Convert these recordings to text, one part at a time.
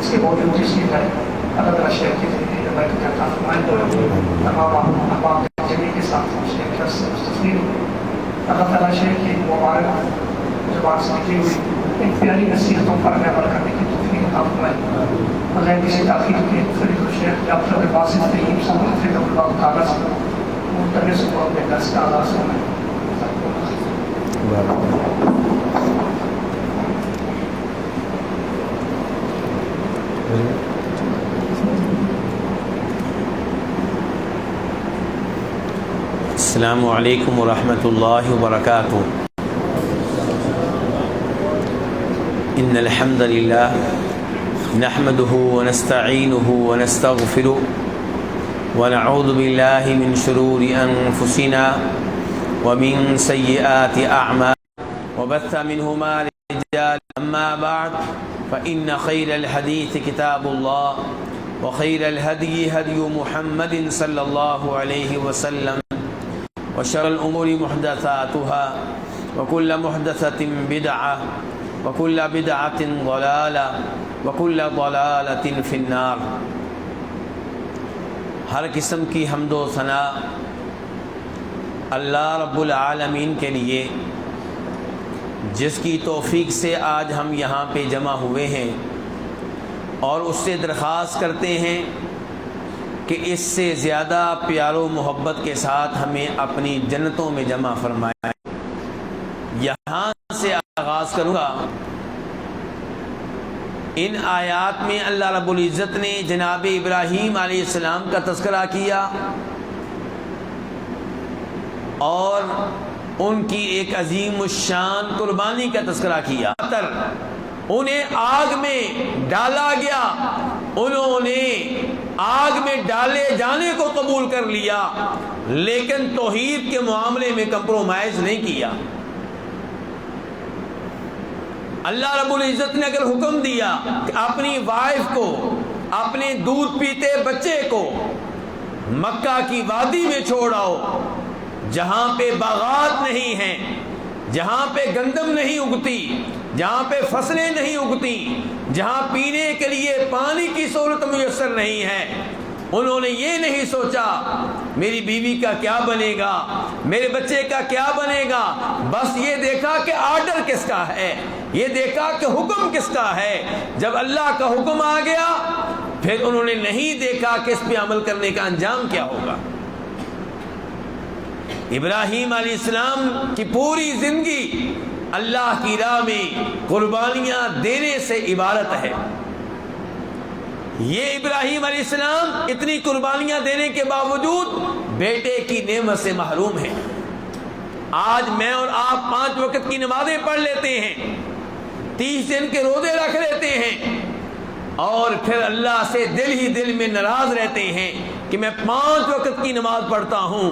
اس کی موجود تشریف ہے، اللہ تعالیٰ شیخ کی زندگی میں برکت عطا فرمائے، تمام احباب جمیع کے ساتھ شیخ کی عرص سے مستفید ہو۔ اللہ تعالیٰ شیخ کی مبارک زبان سے نکلی ہوئی ان پیاری نصیحتوں پر عمل کرنے کی توفیق عطا فرمائے۔ بغیر کسی تاخیر کے فریض الشیخ ڈاکٹر باسط طیب صاحب حفظہ اللہ تعالیٰ سے مدرس کو اپنے درس کا آغاز فرمائے۔ السلام علیکم ورحمۃ اللہ وبرکاتہ۔ ان الحمد للہ نحمده ونستعینه ونستغفره ونعوذ باللہ من شرور انفسنا ومن سیئات اعمالنا وبث منهما رجالا اما بعد فإن خير الحديث كتاب الله وخير الهدي هدي محمد صلى الله عليه وسلم وشر الأمور محدثاتها وكل محدثة بدعة وكل بدعة ضلالة وكل ضلالة في النار۔ ہر قسم کی حمد و ثنا اللہ رب العالمین کے لیے، جس کی توفیق سے آج ہم یہاں پہ جمع ہوئے ہیں، اور اس سے درخواست کرتے ہیں کہ اس سے زیادہ پیار و محبت کے ساتھ ہمیں اپنی جنتوں میں جمع فرمائے۔ یہاں سے آغاز کروں گا۔ ان آیات میں اللہ رب العزت نے جناب ابراہیم علیہ السلام کا تذکرہ کیا اور ان کی ایک عظیم الشان قربانی کا تذکرہ کیا۔ انہیں آگ میں ڈالا گیا، انہوں نے آگ میں ڈالے جانے کو قبول کر لیا، لیکن توحید کے معاملے میں کمپرومائز نہیں کیا۔ اللہ رب العزت نے اگر حکم دیا کہ اپنی وائف کو، اپنے دودھ پیتے بچے کو مکہ کی وادی میں چھوڑ آؤ، جہاں پہ باغات نہیں ہیں، جہاں پہ گندم نہیں اگتی، جہاں پہ فصلیں نہیں اگتی، جہاں پینے کے لیے پانی کی سہولت میسر نہیں ہے، انہوں نے یہ نہیں سوچا میری بیوی کا کیا بنے گا، میرے بچے کا کیا بنے گا، بس یہ دیکھا کہ آرڈر کس کا ہے، یہ دیکھا کہ حکم کس کا ہے۔ جب اللہ کا حکم آ گیا پھر انہوں نے نہیں دیکھا کہ اس پہ عمل کرنے کا انجام کیا ہوگا۔ ابراہیم علیہ السلام کی پوری زندگی اللہ کی راہ میں قربانیاں دینے سے عبارت ہے۔ یہ ابراہیم علیہ السلام اتنی قربانیاں دینے کے باوجود بیٹے کی نعمت سے محروم ہیں۔ آج میں اور آپ 5 وقت کی نمازیں پڑھ لیتے ہیں، 30 دن کے روزے رکھ لیتے ہیں، اور پھر اللہ سے دل ہی دل میں ناراض رہتے ہیں کہ میں 5 وقت کی نماز پڑھتا ہوں،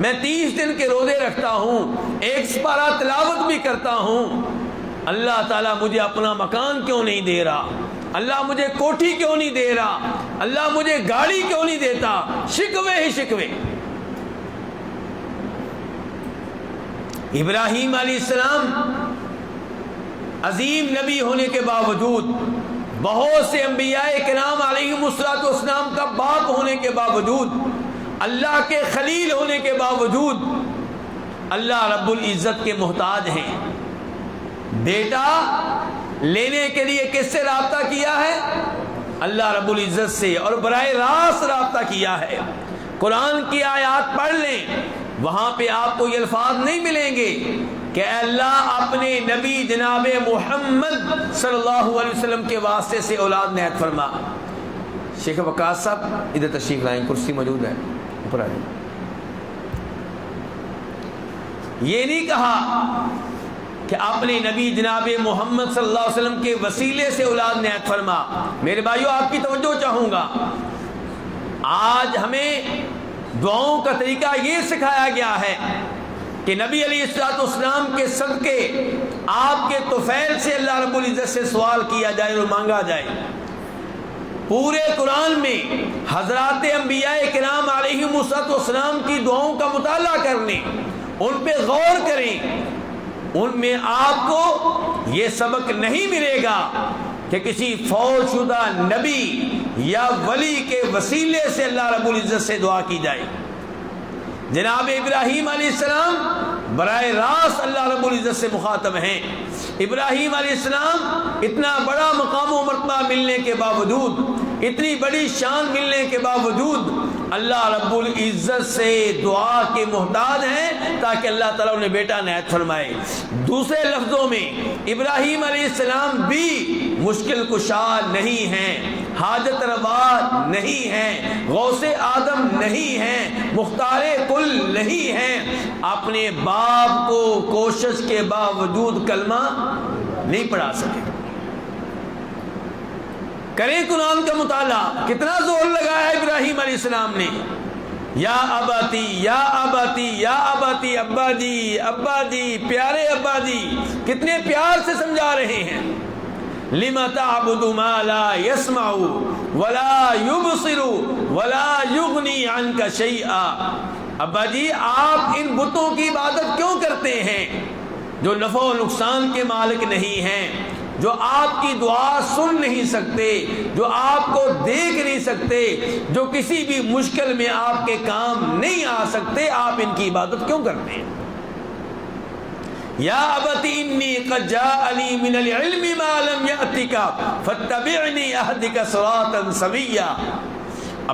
میں 30 دن کے روزے رکھتا ہوں، 1 سپارہ تلاوت بھی کرتا ہوں، اللہ تعالیٰ مجھے اپنا مکان کیوں نہیں دے رہا، اللہ مجھے کوٹھی کیوں نہیں دے رہا، اللہ مجھے گاڑی کیوں نہیں دیتا، شکوے ہی شکوے۔ ابراہیم علیہ السلام عظیم نبی ہونے کے باوجود، بہت سے انبیاء کرام علیہم السلام کا باپ ہونے کے باوجود، اللہ کے خلیل ہونے کے باوجود اللہ رب العزت کے محتاج ہیں۔ بیٹا لینے کے لیے کس سے رابطہ کیا ہے؟ اللہ رب العزت سے، اور براہ راست رابطہ کیا ہے۔ قرآن کی آیات پڑھ لیں، وہاں پہ آپ کو یہ الفاظ نہیں ملیں گے کہ اے اللہ اپنے نبی جناب محمد صلی اللہ علیہ وسلم کے واسطے سے اولاد نہایت فرما۔ شیخ وقاص صاحب ادھر تشریف لائیں، کرسی موجود ہے، اوپر آ جائیں۔ یہ نہیں کہا کہ اپنے نبی جناب محمد صلی اللہ علیہ وسلم کے وسیلے سے اولاد نہایت فرما۔ میرے بھائیوں آپ کی توجہ چاہوں گا، آج ہمیں دعاؤں کا طریقہ یہ سکھایا گیا ہے کہ نبی علیہ السلام کے صدقے آپ کے طفیل سے اللہ رب العزت سے سوال کیا جائے اور مانگا جائے۔ پورے قرآن میں حضرات انبیاء کرام علیہم السلام کی دعاؤں کا مطالعہ کرنے، ان پہ غور کریں، ان میں آپ کو یہ سبق نہیں ملے گا کہ کسی فوت شدہ نبی یا ولی کے وسیلے سے اللہ رب العزت سے دعا کی جائے. جناب ابراہیم علیہ السلام براہ راست اللہ رب العزت سے مخاطب ہیں. ابراہیم علیہ السلام اتنا بڑا مقام و مرتبہ ملنے کے باوجود، اتنی بڑی شان ملنے کے باوجود اللہ رب العزت سے دعا کے محتاج ہیں تاکہ اللہ تعالیٰ انہیں بیٹا عنایت فرمائے. دوسرے لفظوں میں ابراہیم علیہ السلام بھی مشکل کشا نہیں ہیں، حاجت روا نہیں ہیں، غوث آدم نہیں ہیں، مختار کل نہیں ہیں. اپنے باپ کو کوشش کے باوجود کلمہ نہیں پڑھا سکے. کریں قرآن کا مطالعہ، کتنا زور لگایا ابراہیم علیہ السلام نے. یا اباتی یا اباتی یا اباتی، ابا جی ابا جی، پیارے ابا جی، کتنے پیار سے سمجھا رہے ہیں. لما تعبد ما لا يسمع ولا يبصر ولا يغني عنك شيئا. ابا جی آپ ان بتوں کی عبادت کیوں کرتے ہیں جو نفع و نقصان کے مالک نہیں ہیں، جو آپ کی دعا سن نہیں سکتے، جو آپ کو دیکھ نہیں سکتے، جو کسی بھی مشکل میں آپ کے کام نہیں آ سکتے، آپ ان کی عبادت کیوں کرتے ہیں؟ یا ابت انی قد جاءنی من العلم ما لم یأتک فاتبعنی اہدک صراطا سویا.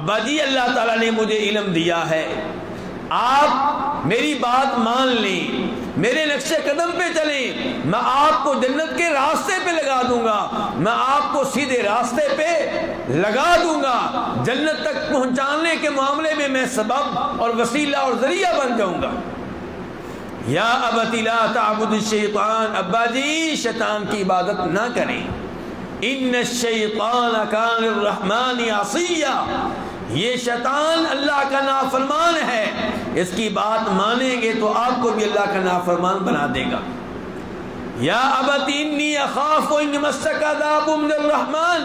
ابا جی اللہ تعالیٰ نے مجھے علم دیا ہے، آپ میری بات مان لیں، میرے نقش قدم پہ چلیں، میں آپ کو جنت کے راستے پہ لگا دوں گا، میں آپ کو سیدھے راستے پہ لگا دوں گا، جنت تک پہنچانے کے معاملے میں میں سبب اور وسیلہ اور ذریعہ بن جاؤں گا. یا ابت لا تعبد الشیطان، ابا جی شیطان کی عبادت نہ کریں. ان الشیطان کان للرحمن عصیا، یہ شیطان اللہ کا نافرمان ہے، اس کی بات مانیں گے تو آپ کو بھی اللہ کا نافرمان بنا دے گا. یا ابت انی اخاف ان مسک عذاب من الرحمن،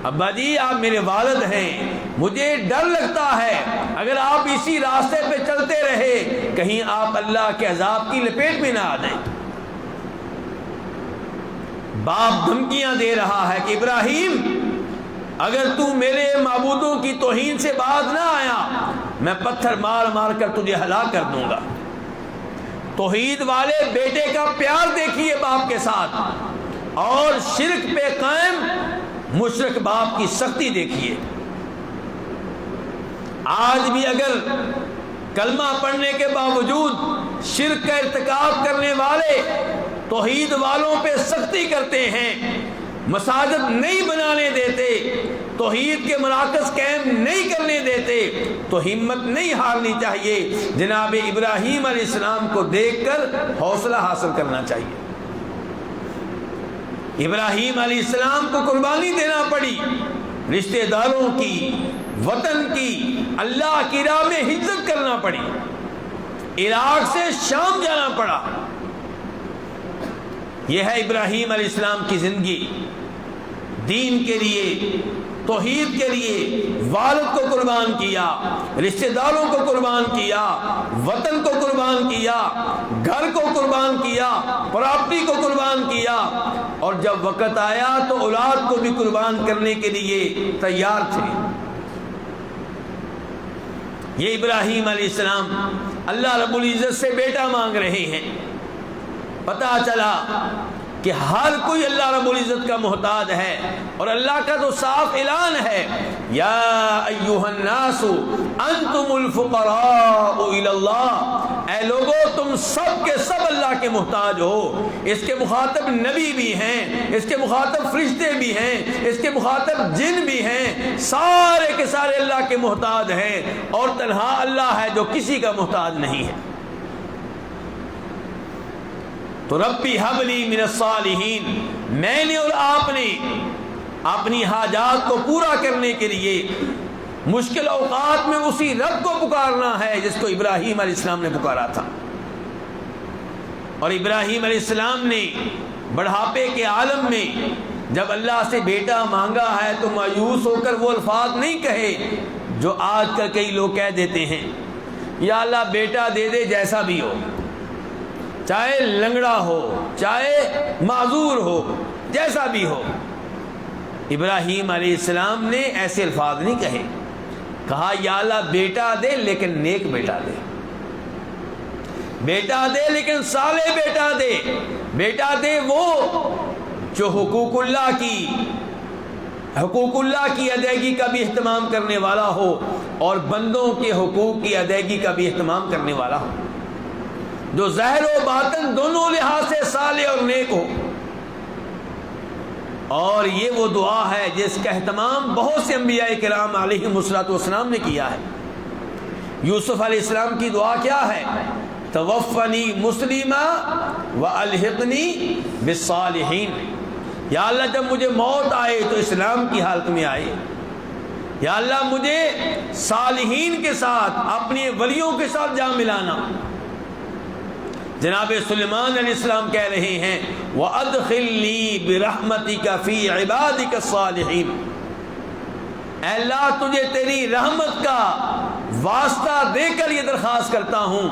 ابا جی آپ میرے والد ہیں، مجھے ڈر لگتا ہے اگر آپ اسی راستے پہ چلتے رہے کہیں آپ اللہ کے عذاب کی لپیٹ میں نہ آ جائیں. باپ دھمکیاں دے رہا ہے کہ ابراہیم اگر تو میرے معبودوں کی توہین سے باز نہ آیا میں پتھر مار مار کر تجھے ہلاک کر دوں گا. توحید والے بیٹے کا پیار دیکھیے باپ کے ساتھ، اور شرک پہ قائم مشرک باپ کی سختی دیکھیے. آج بھی اگر کلمہ پڑھنے کے باوجود شرک کا ارتکاب کرنے والے توحید والوں پہ سختی کرتے ہیں، مساجد نہیں بنانے دیتے، توحید کے مراکز قائم نہیں کرنے دیتے، تو ہمت نہیں ہارنی چاہیے. جناب ابراہیم علیہ السلام کو دیکھ کر حوصلہ حاصل کرنا چاہیے. ابراہیم علیہ السلام کو قربانی دینا پڑی، رشتہ داروں کی، وطن کی، اللہ کی راہ میں ہجرت کرنا پڑی، عراق سے شام جانا پڑا. یہ ہے ابراہیم علیہ السلام کی زندگی. دین کے لیے، توحید کے لیے والد کو قربان کیا، رشتہ داروں کو قربان کیا، وطن کو قربان کیا، گھر کو قربان کیا، پراپرٹی کو قربان کیا، اور جب وقت آیا تو اولاد کو بھی قربان کرنے کے لیے تیار تھے. یہ ابراہیم علیہ السلام اللہ رب العزت سے بیٹا مانگ رہے ہیں. پتہ چلا کہ ہر کوئی اللہ رب العزت کا محتاج ہے، اور اللہ کا تو صاف اعلان ہے، یا ایھا الناس انتم الفقراء الی اللہ، اے لوگو تم سب کے سب اللہ کے محتاج ہو. اس کے مخاطب نبی بھی ہیں، اس کے مخاطب فرشتے بھی ہیں، اس کے مخاطب جن بھی ہیں، سارے کے سارے اللہ کے محتاج ہیں، اور تنہا اللہ ہے جو کسی کا محتاج نہیں ہے. تو ربی حبلی من الصالحین، میں نے اور آپ نے اپنی حاجات کو پورا کرنے کے لیے مشکل اوقات میں اسی رب کو پکارنا ہے جس کو ابراہیم علیہ السلام نے پکارا تھا. اور ابراہیم علیہ السلام نے بڑھاپے کے عالم میں جب اللہ سے بیٹا مانگا ہے تو مایوس ہو کر وہ الفاظ نہیں کہے جو آج کل کئی لوگ کہہ دیتے ہیں، یا اللہ بیٹا دے دے جیسا بھی ہو، چاہے لنگڑا ہو، چاہے معذور ہو، جیسا بھی ہو. ابراہیم علیہ السلام نے ایسے الفاظ نہیں کہے، کہا یا اللہ بیٹا دے لیکن نیک بیٹا دے، بیٹا دے لیکن صالح بیٹا دے، بیٹا دے وہ جو حقوق اللہ کی ادائیگی کا بھی اہتمام کرنے والا ہو اور بندوں کے حقوق کی ادائیگی کا بھی اہتمام کرنے والا ہو، جو ظاہر و باطن دونوں لحاظ سے صالح اور نیک ہو۔ اور یہ وہ دعا ہے جس کا اہتمام بہت سے انبیاء کرام علیہم السلام نے کیا ہے۔ یوسف علیہ السلام کی دعا کیا ہے؟ توفنی مسلما والحقنی بالصالحین، یا اللہ جب مجھے موت آئے تو اسلام کی حالت میں آئے، یا اللہ مجھے صالحین کے ساتھ اپنے ولیوں کے ساتھ جا ملانا۔ جناب سلیمان علیہ السلام کہہ رہے ہیں وَأَدْخِلْنِي بِرَحْمَتِكَ فِي عِبَادِكَ الصَّالِحِينَ، اے اللہ تجھے تیری رحمت کا واسطہ دے کر یہ درخواست کرتا ہوں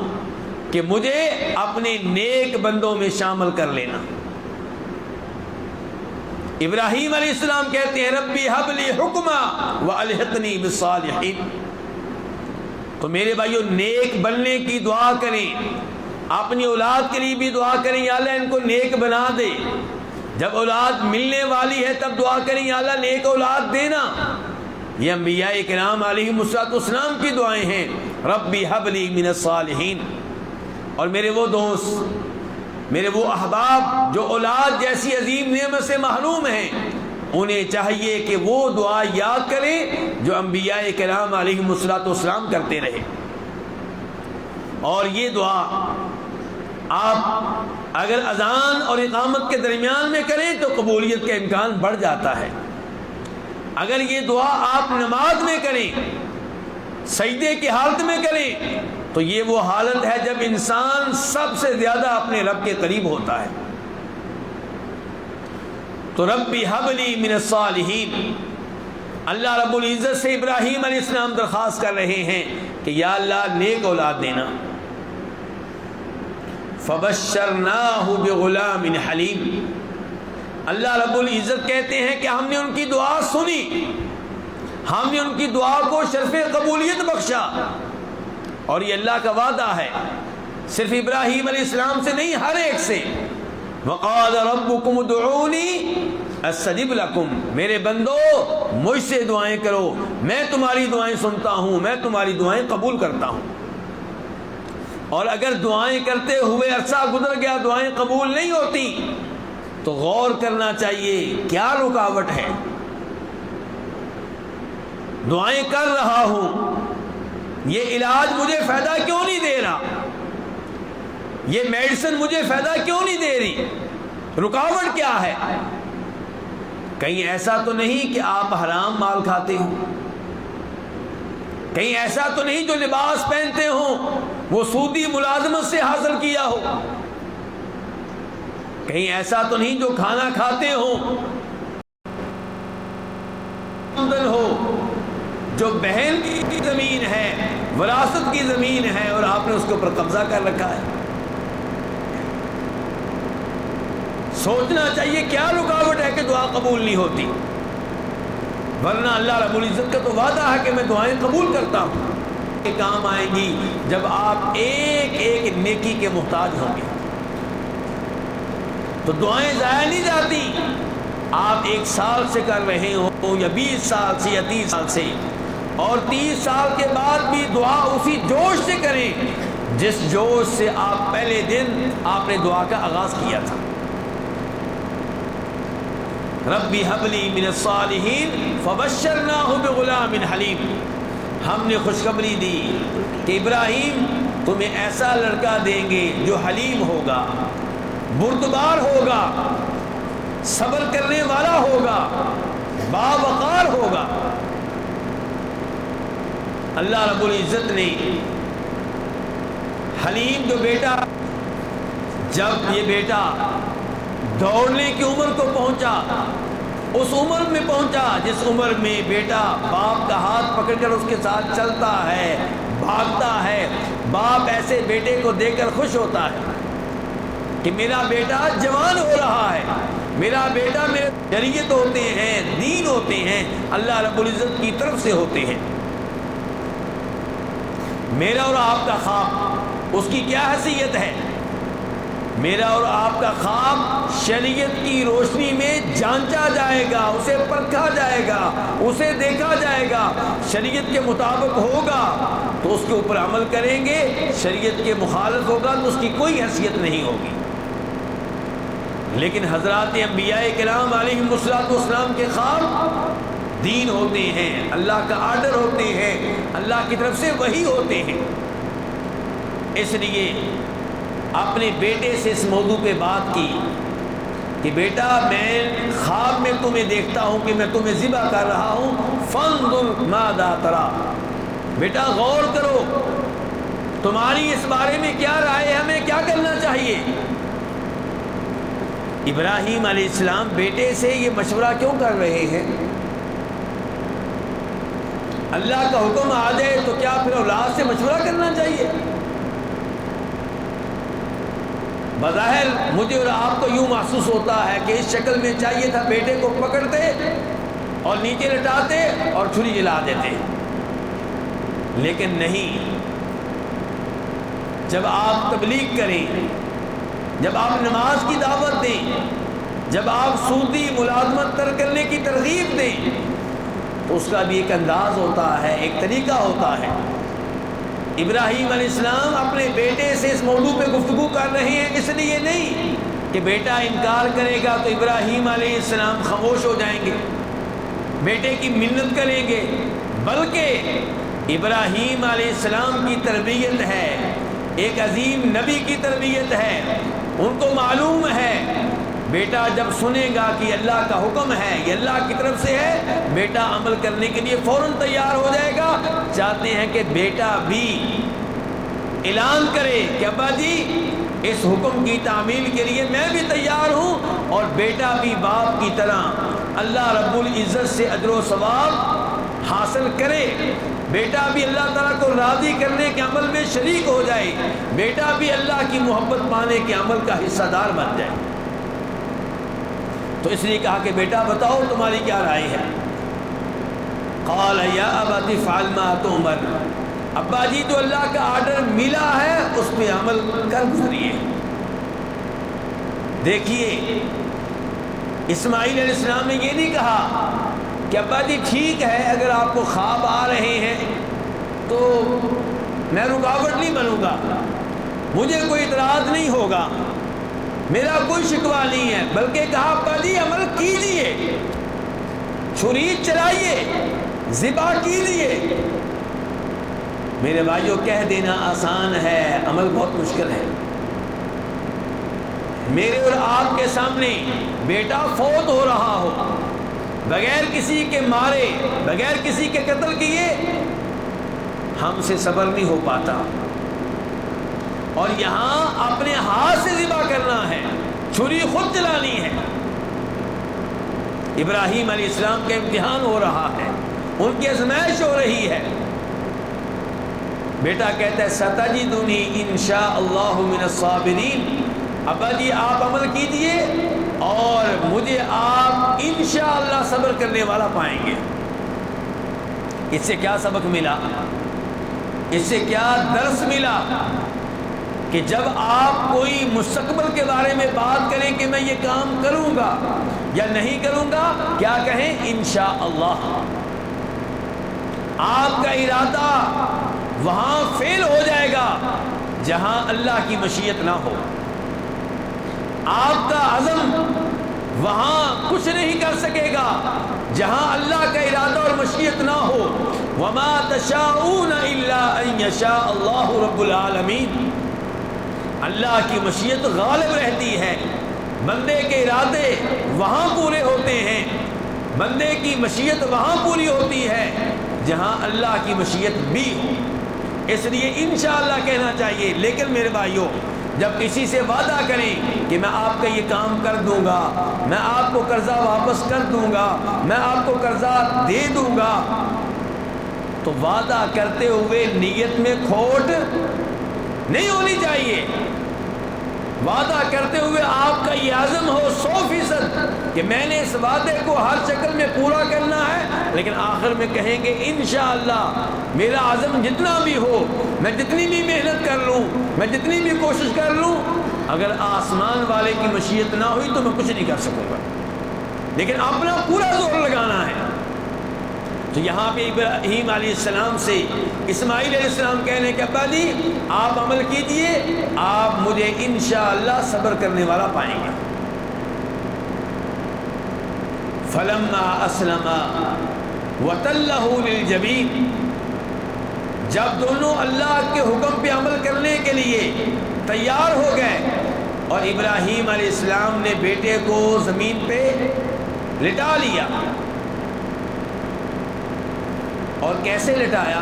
کہ مجھے اپنے نیک بندوں میں شامل کر لینا۔ ابراہیم علیہ السلام کہتے ہیں ربی حب لی حکما والحقنی بالصالحین۔ تو میرے بھائیو نیک بننے کی دعا کریں، اپنی اولاد کے لیے بھی دعا کریں یا اللہ ان کو نیک بنا دے، جب اولاد ملنے والی ہے تب دعا کریں یا اللہ نیک اولاد دینا۔ یہ انبیاء کرام علیہم السلام کی دعائیں ہیں، ربی حب لی من الصالحین۔ اور میرے وہ دوست، میرے وہ احباب جو اولاد جیسی عظیم نعمت سے محروم ہیں، انہیں چاہیے کہ وہ دعا یاد کریں جو انبیاء کرام علیہم السلام کرتے رہے۔ اور یہ دعا آپ اگر اذان اور اقامت کے درمیان میں کریں تو قبولیت کا امکان بڑھ جاتا ہے۔ اگر یہ دعا آپ نماز میں کریں، سجدے کی حالت میں کریں، تو یہ وہ حالت ہے جب انسان سب سے زیادہ اپنے رب کے قریب ہوتا ہے۔ تو ربی حب لی من الصالحین، اللہ رب العزت سے ابراہیم علیہ السلام درخواست کر رہے ہیں کہ یا اللہ نیک اولاد دینا۔ فبشرناہ بغلام حلیم، اللہ رب العزت کہتے ہیں کہ ہم نے ان کی دعا سنی، ہم نے ان کی دعا کو شرف قبولیت بخشا۔ اور یہ اللہ کا وعدہ ہے، صرف ابراہیم علیہ السلام سے نہیں، ہر ایک سے۔ وقال ربکم ادعونی استجب لکم، میرے بندو مجھ سے دعائیں کرو، میں تمہاری دعائیں سنتا ہوں، میں تمہاری دعائیں قبول کرتا ہوں۔ اور اگر دعائیں کرتے ہوئے عرصہ گزر گیا دعائیں قبول نہیں ہوتی تو غور کرنا چاہیے کیا رکاوٹ ہے۔ دعائیں کر رہا ہوں، یہ علاج مجھے فائدہ کیوں نہیں دے رہا، یہ میڈیسن مجھے فائدہ کیوں نہیں دے رہی، رکاوٹ کیا ہے؟ کہیں ایسا تو نہیں کہ آپ حرام مال کھاتے ہو، کہیں ایسا تو نہیں جو لباس پہنتے ہوں وہ سودی ملازمت سے حاصل کیا ہو، کہیں ایسا تو نہیں جو کھانا کھاتے ہوں ہو جو بہن کی زمین ہے، وراثت کی زمین ہے اور آپ نے اس کے اوپر قبضہ کر رکھا ہے۔ سوچنا چاہیے کیا رکاوٹ ہے کہ دعا قبول نہیں ہوتی، ورنہ اللہ رب العزت کا تو وعدہ ہے کہ میں دعائیں قبول کرتا ہوں۔ یہ کام آئیں گی جب آپ ایک ایک نیکی کے محتاج ہوں گے، تو دعائیں ضائع نہیں جاتی۔ آپ 1 سال سے کر رہے ہوں یا 20 سال سے یا 30 سال سے، اور 30 سال کے بعد بھی دعا اسی جوش سے کریں جس جوش سے آپ پہلے دن آپ نے دعا کا آغاز کیا تھا۔ ربی حب لی من الصالحین فبشرناہ بغلام حلیم، ہم نے خوشخبری دی کہ ابراہیم تمہیں ایسا لڑکا دیں گے جو حلیم ہوگا، بردبار ہوگا، صبر کرنے والا ہوگا، باوقار ہوگا۔ اللہ رب العزت نے حلیم جو بیٹا، جب یہ بیٹا دوڑنے کی عمر کو پہنچا، اس عمر میں پہنچا جس عمر میں بیٹا باپ کا ہاتھ پکڑ کر اس کے ساتھ چلتا ہے، بھاگتا ہے، باپ ایسے بیٹے کو دیکھ کر خوش ہوتا ہے کہ میرا بیٹا جوان ہو رہا ہے، میرا بیٹا میرے شریعت ہوتے ہیں، دین ہوتے ہیں، اللہ رب العزت کی طرف سے ہوتے ہیں۔ میرا اور آپ کا خواب اس کی کیا حیثیت ہے؟ میرا اور آپ کا خواب شریعت کی روشنی میں جانچا جائے گا، اسے پرکھا جائے گا، اسے دیکھا جائے گا، شریعت کے مطابق ہوگا تو اس کے اوپر عمل کریں گے، شریعت کے مخالف ہوگا تو اس کی کوئی حیثیت نہیں ہوگی۔ لیکن حضرات انبیاء کرام علیہم الصلوۃ والسلام کے خواب دین ہوتے ہیں، اللہ کا آرڈر ہوتے ہیں، اللہ کی طرف سے وحی ہوتے ہیں۔ اس لیے اپنے بیٹے سے اس موضوع پہ بات کی کہ بیٹا میں خواب میں تمہیں دیکھتا ہوں کہ میں تمہیں ذبح کر رہا ہوں، فانظر ماذا تری، بیٹا غور کرو تمہاری اس بارے میں کیا رائے ہے، ہمیں کیا کرنا چاہیے۔ ابراہیم علیہ السلام بیٹے سے یہ مشورہ کیوں کر رہے ہیں؟ اللہ کا حکم آ جائے تو کیا پھر اولاد سے مشورہ کرنا چاہیے؟ بظاہر مجھے اور آپ کو یوں محسوس ہوتا ہے کہ اس شکل میں چاہیے تھا بیٹے کو پکڑتے اور نیچے لٹاتے اور چھری جلا دیتے، لیکن نہیں۔ جب آپ تبلیغ کریں، جب آپ نماز کی دعوت دیں، جب آپ سودی ملازمت ترک کرنے کی ترغیب دیں تو اس کا بھی ایک انداز ہوتا ہے، ایک طریقہ ہوتا ہے۔ ابراہیم علیہ السلام اپنے بیٹے سے اس موضوع پہ گفتگو کر رہے ہیں، اس لیے نہیں کہ بیٹا انکار کرے گا تو ابراہیم علیہ السلام خاموش ہو جائیں گے، بیٹے کی منت کریں گے، بلکہ ابراہیم علیہ السلام کی تربیت ہے، ایک عظیم نبی کی تربیت ہے۔ ان کو معلوم ہے بیٹا جب سنے گا کہ اللہ کا حکم ہے، یہ اللہ کی طرف سے ہے، بیٹا عمل کرنے کے لیے فوراً تیار ہو جائے گا۔ چاہتے ہیں کہ بیٹا بھی اعلان کرے کہ ابا جی اس حکم کی تعمیل کے لیے میں بھی تیار ہوں، اور بیٹا بھی باپ کی طرح اللہ رب العزت سے اجر و ثواب حاصل کرے، بیٹا بھی اللہ تعالیٰ کو راضی کرنے کے عمل میں شریک ہو جائے، بیٹا بھی اللہ کی محبت پانے کے عمل کا حصہ دار بن جائے۔ تو اس لیے کہا کہ بیٹا بتاؤ تمہاری کیا رائے ہے۔ قال یا ابت افعل ما تؤمر، ابا جی جو اللہ کا آرڈر ملا ہے اس پہ عمل کر گزریے۔ دیکھیے اسماعیل علیہ السلام نے یہ نہیں کہا کہ ابا جی ٹھیک ہے اگر آپ کو خواب آ رہے ہیں تو میں رکاوٹ نہیں بنوں گا، مجھے کوئی اعتراض نہیں ہوگا، میرا کوئی شکوہ نہیں ہے، بلکہ کہا ابا جی عمل کیجئے، چھری چلائیے، ذبح کیجئے۔ میرے بھائیوں کہہ دینا آسان ہے، عمل بہت مشکل ہے۔ میرے اور آپ کے سامنے بیٹا فوت ہو رہا ہو، بغیر کسی کے مارے، بغیر کسی کے قتل کیے، ہم سے صبر نہیں ہو پاتا، اور یہاں اپنے ہاتھ سے ذبح کرنا ہے، چھری خود چلانی ہے۔ ابراہیم علیہ السلام کا امتحان ہو رہا ہے، ان کی آزمائش ہو رہی ہے۔ بیٹا کہتا ہے ستجدنی انشاء اللہ من الصابرین، ابا جی آپ عمل کیجئے اور مجھے آپ انشاءاللہ صبر کرنے والا پائیں گے۔ اس سے کیا سبق ملا؟ اس سے کیا درس ملا؟ کہ جب آپ کوئی مستقبل کے بارے میں بات کریں کہ میں یہ کام کروں گا یا نہیں کروں گا، کیا کہیں؟ انشاءاللہ۔ آپ کا ارادہ وہاں فیل ہو جائے گا جہاں اللہ کی مشیت نہ ہو، آپ کا عزم وہاں کچھ نہیں کر سکے گا جہاں اللہ کا ارادہ اور مشیت نہ ہو۔ وما تشاءون الا ان یشاء اللہ رب العالمین، اللہ کی مشیت غالب رہتی ہے، بندے کے ارادے وہاں پورے ہوتے ہیں، بندے کی مشیت وہاں پوری ہوتی ہے جہاں اللہ کی مشیت بھی ہو۔ اس لیے انشاءاللہ کہنا چاہیے۔ لیکن میرے بھائیوں جب کسی سے وعدہ کریں کہ میں آپ کا یہ کام کر دوں گا، میں آپ کو قرضہ واپس کر دوں گا، میں آپ کو قرضہ دے دوں گا، تو وعدہ کرتے ہوئے نیت میں کھوٹ نہیں ہونی چاہیے۔ وعدہ کرتے ہوئے آپ کا یہ عزم ہو 100% کہ میں نے اس وعدے کو ہر شکل میں پورا کرنا ہے، لیکن آخر میں کہیں گے انشاءاللہ میرا عزم جتنا بھی ہو، میں جتنی بھی محنت کر لوں، میں جتنی بھی کوشش کر لوں، اگر آسمان والے کی مشیت نہ ہوئی تو میں کچھ نہیں کر سکوں گا، لیکن اپنا پورا زور لگانا ہے۔ تو یہاں پہ ابراہیم علیہ السلام سے اسماعیل علیہ السلام کہنے کہ ابا جی آپ عمل کیجئے، آپ مجھے انشاءاللہ صبر کرنے والا پائیں گے۔ فلما اسلما وتلہ للجبین، جب دونوں اللہ کے حکم پہ عمل کرنے کے لیے تیار ہو گئے اور ابراہیم علیہ السلام نے بیٹے کو زمین پہ لٹا لیا۔ اور کیسے لٹایا؟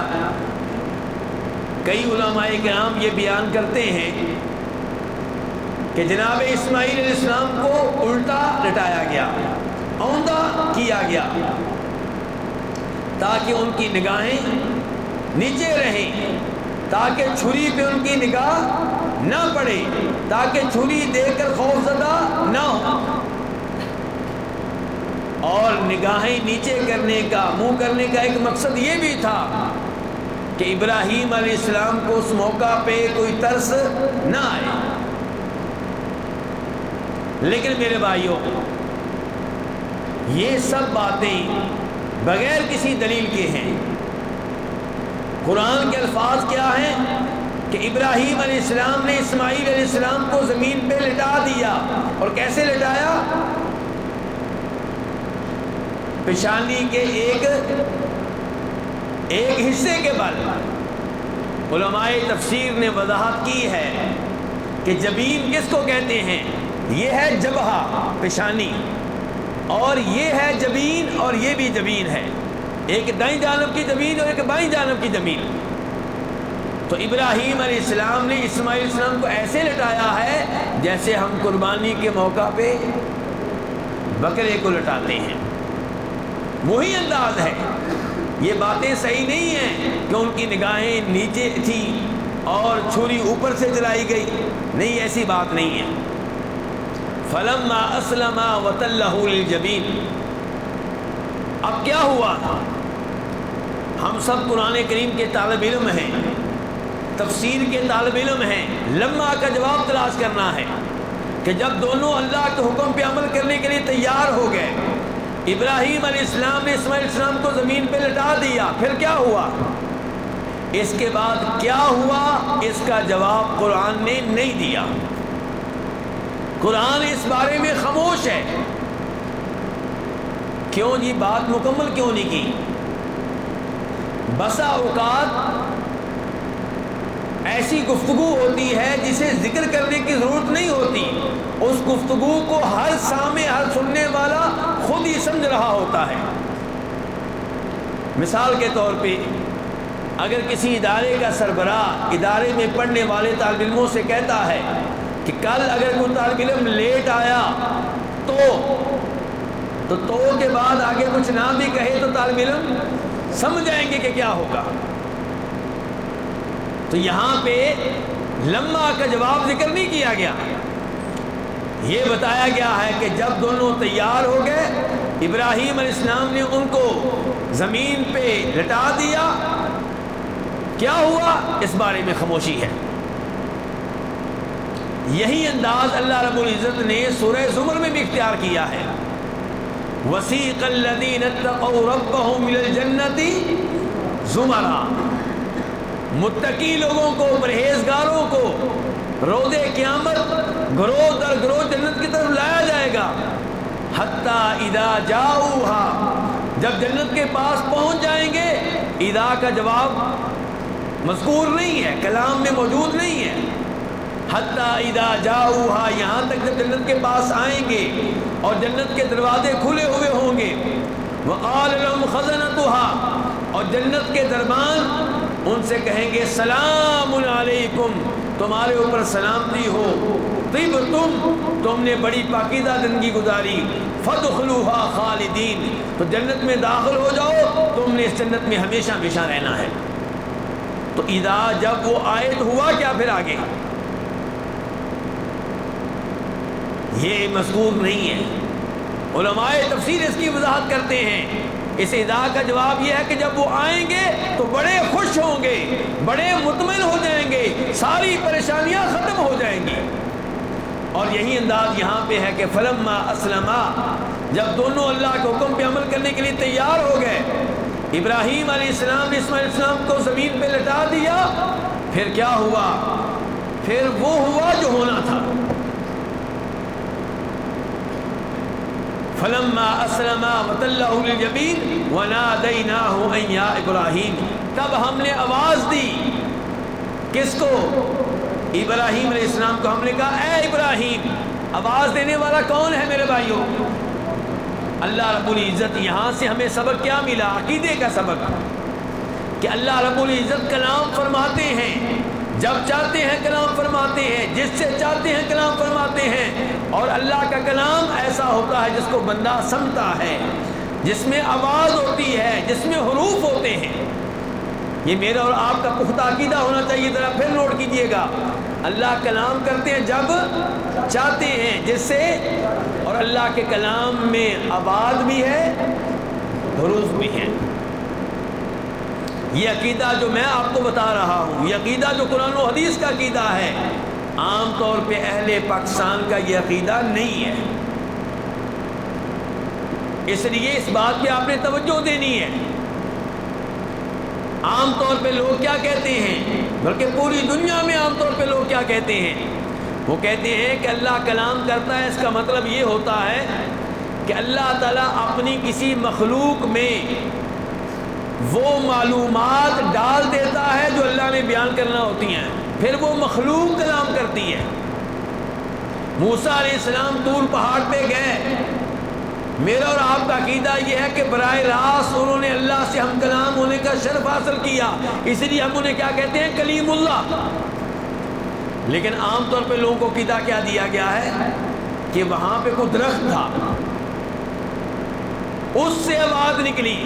کئی علماء کرام یہ بیان کرتے ہیں کہ جناب اسماعیل علیہ السلام کو الٹا لٹایا گیا، اوندا کیا گیا، تاکہ ان کی نگاہیں نیچے رہیں، تاکہ چھری پہ ان کی نگاہ نہ پڑے، تاکہ چھری دیکھ کر خوف زدہ نہ ہو۔ اور نگاہیں نیچے کرنے کا، منہ کرنے کا ایک مقصد یہ بھی تھا کہ ابراہیم علیہ السلام کو اس موقع پہ کوئی ترس نہ آئے۔ لیکن میرے بھائیوں، یہ سب باتیں بغیر کسی دلیل کے ہیں۔ قرآن کے الفاظ کیا ہیں کہ ابراہیم علیہ السلام نے اسماعیل علیہ السلام کو زمین پہ لٹا دیا، اور کیسے لٹایا؟ پیشانی کے ایک حصے کے بل۔ علماء تفسیر نے وضاحت کی ہے کہ جبین کس کو کہتے ہیں؟ یہ ہے جبہہ، پیشانی، اور یہ ہے جبین، اور یہ بھی جبین ہے، ایک دائیں جانب کی جبین اور ایک بائیں جانب کی جبین۔ تو ابراہیم علیہ السلام نے اسماعیل علیہ السلام کو ایسے لٹایا ہے جیسے ہم قربانی کے موقع پہ بکرے کو لٹاتے ہیں، وہی انداز ہے۔ یہ باتیں صحیح نہیں ہیں کہ ان کی نگاہیں نیچے تھیں اور چھری اوپر سے چلائی گئی، نہیں، ایسی بات نہیں ہے۔ فلما اسلما وتلہ للجبین، اب کیا ہوا؟ ہم سب قرآن کریم کے طالب علم ہیں، تفسیر کے طالب علم ہیں، لما کا جواب تلاش کرنا ہے کہ جب دونوں اللہ کے حکم پہ عمل کرنے کے لیے تیار ہو گئے، ابراہیم علیہ السلام نے اسماعیل علیہ السلام کو زمین پہ لٹا دیا، پھر کیا ہوا؟ اس کے بعد کیا ہوا؟ اس کا جواب قرآن نے نہیں دیا۔ قرآن اس بارے میں خاموش ہے۔ کیوں جی؟ بات مکمل کیوں نہیں کی؟ بسا اوقات ایسی گفتگو ہوتی ہے جسے ذکر کرنے کی ضرورت نہیں ہوتی، اس گفتگو کو ہر سامع، ہر سننے والا خود ہی سمجھ رہا ہوتا ہے۔ مثال کے طور پہ اگر کسی ادارے کا سربراہ ادارے میں پڑھنے والے طالب علموں سے کہتا ہے کہ کل اگر کوئی طالب علم لیٹ آیا تو کے بعد آگے کچھ نہ بھی کہے تو طالب علم سمجھ جائیں گے کہ کیا ہوگا۔ تو یہاں پہ لما کا جواب ذکر نہیں کیا گیا، یہ بتایا گیا ہے کہ جب دونوں تیار ہو گئے، ابراہیم علیہ السلام نے ان کو زمین پہ لٹا دیا، کیا ہوا اس بارے میں خاموشی ہے۔ یہی انداز اللہ رب العزت نے سورہ زمر میں بھی اختیار کیا ہے۔ وَسِيقَ الَّذِينَ اتَّقَوْا رَبَّهُمْ إِلَى الْجَنَّةِ زُمَرًا، متقی لوگوں کو، پرہیزگاروں کو روز قیامت گروہ در گروہ جنت کی طرف لایا جائے گا۔ حَتَّى إِذَا جَاءُوهَا، جب جنت کے پاس پہنچ جائیں گے، اذا کا جواب مذکور نہیں ہے، کلام میں موجود نہیں ہے۔ حَتَّى إِذَا جَاءُوهَا، یہاں تک جب جنت کے پاس آئیں گے اور جنت کے دروازے کھلے ہوئے ہوں گے، وَقَالَ لَهُمْ خَزَنَتُهَا، اور جنت کے دربان ان سے کہیں گے سلام علیکم، تمہارے اوپر سلامتی ہو، تم نے بڑی پاکیزہ زندگی گزاری، فادخلوها خالدین، تو جنت میں داخل ہو جاؤ، تم نے اس جنت میں ہمیشہ ہمیشہ رہنا ہے۔ تو اذا جب وہ آیت ہوا کیا پھر آگے؟ یہ مذکور نہیں ہے۔ علماء تفسیر اس کی وضاحت کرتے ہیں، اس ادا کا جواب یہ ہے کہ جب وہ آئیں گے تو بڑے خوش ہوں گے، بڑے مطمئن ہو جائیں گے، ساری پریشانیاں ختم ہو جائیں گی۔ اور یہی انداز یہاں پہ ہے کہ فلما اسلما، جب دونوں اللہ کے حکم پہ عمل کرنے کے لیے تیار ہو گئے، ابراہیم علیہ السلام نے اسماعیل علیہ السلام کو زمین پہ لٹا دیا، پھر کیا ہوا؟ پھر وہ ہوا جو ہونا تھا۔ فلما اسلما وتلہ للجبین ونادیناہ ان یا ابراہیم، تب ہم نے آواز دی کس کو؟ ابراہیم علیہ السلام کو۔ ہم نے کہا اے ابراہیم۔ آواز دینے والا کون ہے میرے بھائیوں؟ اللہ رب العزت۔ یہاں سے ہمیں سبق کیا ملا؟ عقیدے کا سبق، کہ اللہ رب العزت کلام فرماتے ہیں، جب چاہتے ہیں کلام فرماتے ہیں، جس سے چاہتے ہیں کلام فرماتے ہیں۔ اور اللہ کا کلام ایسا ہوتا ہے جس کو بندہ سمجھتا ہے، جس میں آواز ہوتی ہے، جس میں حروف ہوتے ہیں۔ یہ میرا اور آپ کا پختہ عقیدہ ہونا چاہیے۔ ذرا پھر نوٹ کیجئے گا، اللہ کلام کرتے ہیں جب چاہتے ہیں، جس سے، اور اللہ کے کلام میں آواز بھی ہے، حروف بھی ہیں۔ یہ عقیدہ جو میں آپ کو بتا رہا ہوں، یہ عقیدہ جو قرآن و حدیث کا عقیدہ ہے، عام طور پہ اہل پاکستان کا یہ عقیدہ نہیں ہے۔ اس لیے اس بات پہ آپ نے توجہ دینی ہے۔ عام طور پہ لوگ کیا کہتے ہیں، بلکہ پوری دنیا میں عام طور پہ لوگ کیا کہتے ہیں؟ وہ کہتے ہیں کہ اللہ کلام کرتا ہے، اس کا مطلب یہ ہوتا ہے کہ اللہ تعالیٰ اپنی کسی مخلوق میں وہ معلومات ڈال دیتا ہے جو اللہ نے بیان کرنا ہوتی ہیں، پھر وہ مخلوق کلام کرتی ہے۔ موسیٰ علیہ السلام طور پہاڑ پہ گئے، میرا اور آپ کا عقیدہ یہ ہے کہ براہ راست انہوں نے اللہ سے ہم کلام ہونے کا شرف حاصل کیا، اس لیے ہم انہیں کیا کہتے ہیں؟ کلیم اللہ۔ لیکن عام طور پہ لوگوں کو عقیدہ کیا دیا گیا ہے کہ وہاں پہ کوئی درخت تھا، اس سے آواز نکلی۔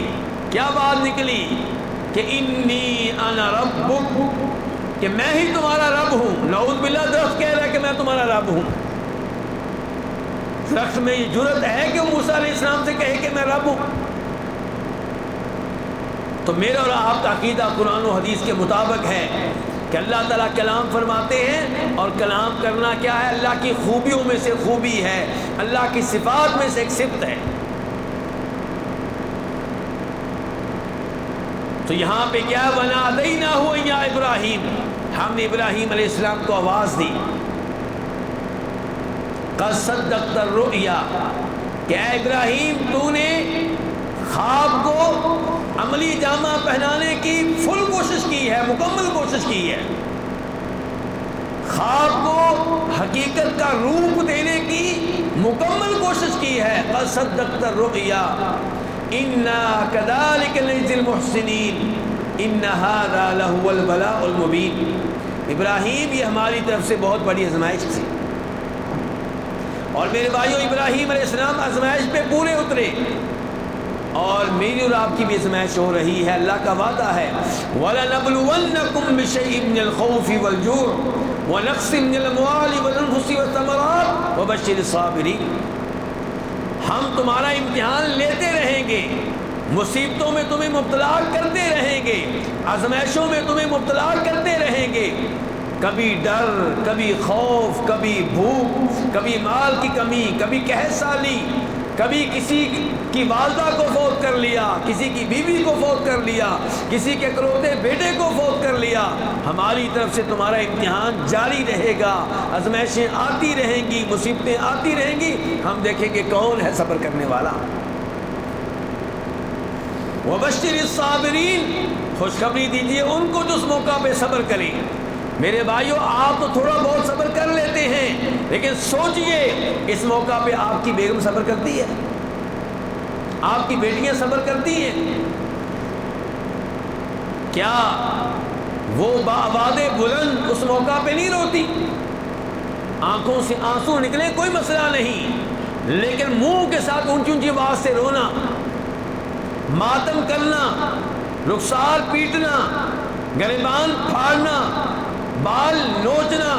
کیا آواز نکلی؟ کہ انی انا ربک، کہ میں ہی تمہارا رب ہوں۔ نعوذ باللہ، درخت کہہ رہا ہے کہ میں تمہارا رب ہوں۔ درخت میں یہ جرأت ہے کہ موسیٰ علیہ السلام سے کہے کہ میں رب ہوں؟ تو میرا اور آپ کا عقیدہ قرآن و حدیث کے مطابق ہے کہ اللہ تعالیٰ کلام فرماتے ہیں، اور کلام کرنا کیا ہے؟ اللہ کی خوبیوں میں سے خوبی ہے، اللہ کی صفات میں سے ایک صفت ہے۔ تو یہاں پہ کیا ہے؟ وَنَادَيْنَاهُ يَا إِبْرَاهِيمُ، ہم نے ابراہیم علیہ السلام کو آواز دی۔ قَدْ صَدَّقْتَ الرُّؤْيَا، کہ اے ابراہیم تو نے خواب کو عملی جامہ پہنانے کی فل کوشش کی ہے، مکمل کوشش کی ہے۔ خواب کو حقیقت کا روپ دینے کی مکمل کوشش کی ہے۔ قَدْ صَدَّقْتَ الرُّؤْيَا اِنَّا كَذَلِكَ نَجْزِي الْمُحْسِنِينَ اِنَّ هَذَا لَهُوَ الْبَلَاءُ الْمُبِينُ۔ ابراہیم، یہ ہماری طرف سے بہت بڑی آزمائش تھی، اور میرے بھائیوں ابراہیم علیہ السلام آزمائش پہ پورے اترے، اور میری اور آپ کی بھی آزمائش ہو رہی ہے۔ اللہ کا وعدہ ہے وَلَنَبْلُوَنَّكُمْ بِشَيْءٍ مِّنَ الْخَوْفِ وَالْجُوعِ وَنَقْصٍ مِّنَ الْأَمْوَالِ وَالْأَنفُسِ وَالثَّمَرَاتِ وَبَشِّرِ الصَّابِرِينَ۔ ہم تمہارا امتحان لیتے رہیں گے، مصیبتوں میں تمہیں مبتلا کرتے رہیں گے، آزمائشوں میں تمہیں مبتلا کرتے رہیں گے، کبھی ڈر، کبھی خوف، کبھی بھوک، کبھی مال کی کمی، کبھی قحط سالی، کبھی کسی کی والدہ کو فوت کر لیا، کسی کی بیوی کو فوت کر لیا، کسی کے اکلوتے بیٹے کو فوت کر لیا۔ ہماری طرف سے تمہارا امتحان جاری رہے گا، آزمائشیں آتی رہیں گی، مصیبتیں آتی رہیں گی، ہم دیکھیں گے کون ہے صبر کرنے والا۔ وَبَشِّرِ الصَّابِرِينَ، خوشخبری دیجیے ان کو جو اس موقع پہ صبر کریں۔ میرے بھائیوں، آپ تو تھوڑا بہت صبر کر لیتے ہیں، لیکن سوچئے اس موقع پہ آپ کی بیگم صبر کرتی ہے، آپ کی بیٹیاں صبر کرتی ہیں؟ کیا وہ بآواز بلند اس موقع پہ نہیں روتی؟ آنکھوں سے آنسو نکلے کوئی مسئلہ نہیں، لیکن منہ کے ساتھ اونچی اونچی آواز سے رونا، ماتم کرنا، رخسار پیٹنا، گریبان پھاڑنا، بال نوچنا،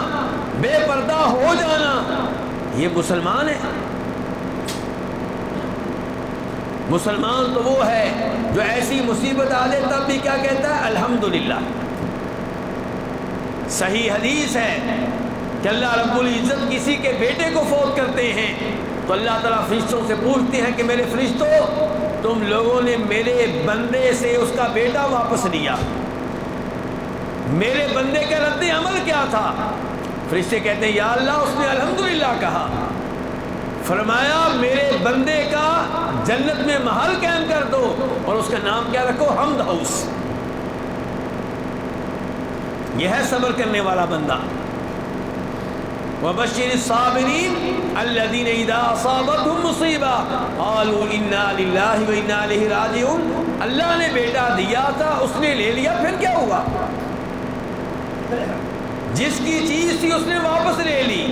بے پردہ ہو جانا، یہ مسلمان ہے؟ مسلمان تو وہ ہے جو ایسی مصیبت آ جائے تب بھی کیا کہتا ہے؟ الحمدللہ۔ صحیح حدیث ہے کہ اللہ رب العزت کسی کے بیٹے کو فوت کرتے ہیں تو اللہ تعالیٰ فرشتوں سے پوچھتے ہیں کہ میرے فرشتوں، تم لوگوں نے میرے بندے سے اس کا بیٹا واپس لیا، میرے بندے کا رد عمل کیا تھا؟ فرشتے کہتے ہیں یا اللہ اس نے الحمدللہ کہا۔ فرمایا میرے بندے کا جنت میں محل قائم کر دو اور اس کا نام کیا رکھو؟ حمد ہاؤس۔ یہ ہے صبر کرنے والا بندہ۔ وَبَشِّرِ الصَّابِرِينَ الَّذِينَ إِذَا أَصَابَتْهُمْ مُصِيبَةٌ قَالُوا إِنَّا لِلَّهِ وَإِنَّا إِلَيْهِ رَاجِعُونَ۔ اللہ نے بیٹا دیا تھا، اس نے لے لیا، پھر کیا ہوا؟ جس کی چیز تھی اس نے واپس لے لی،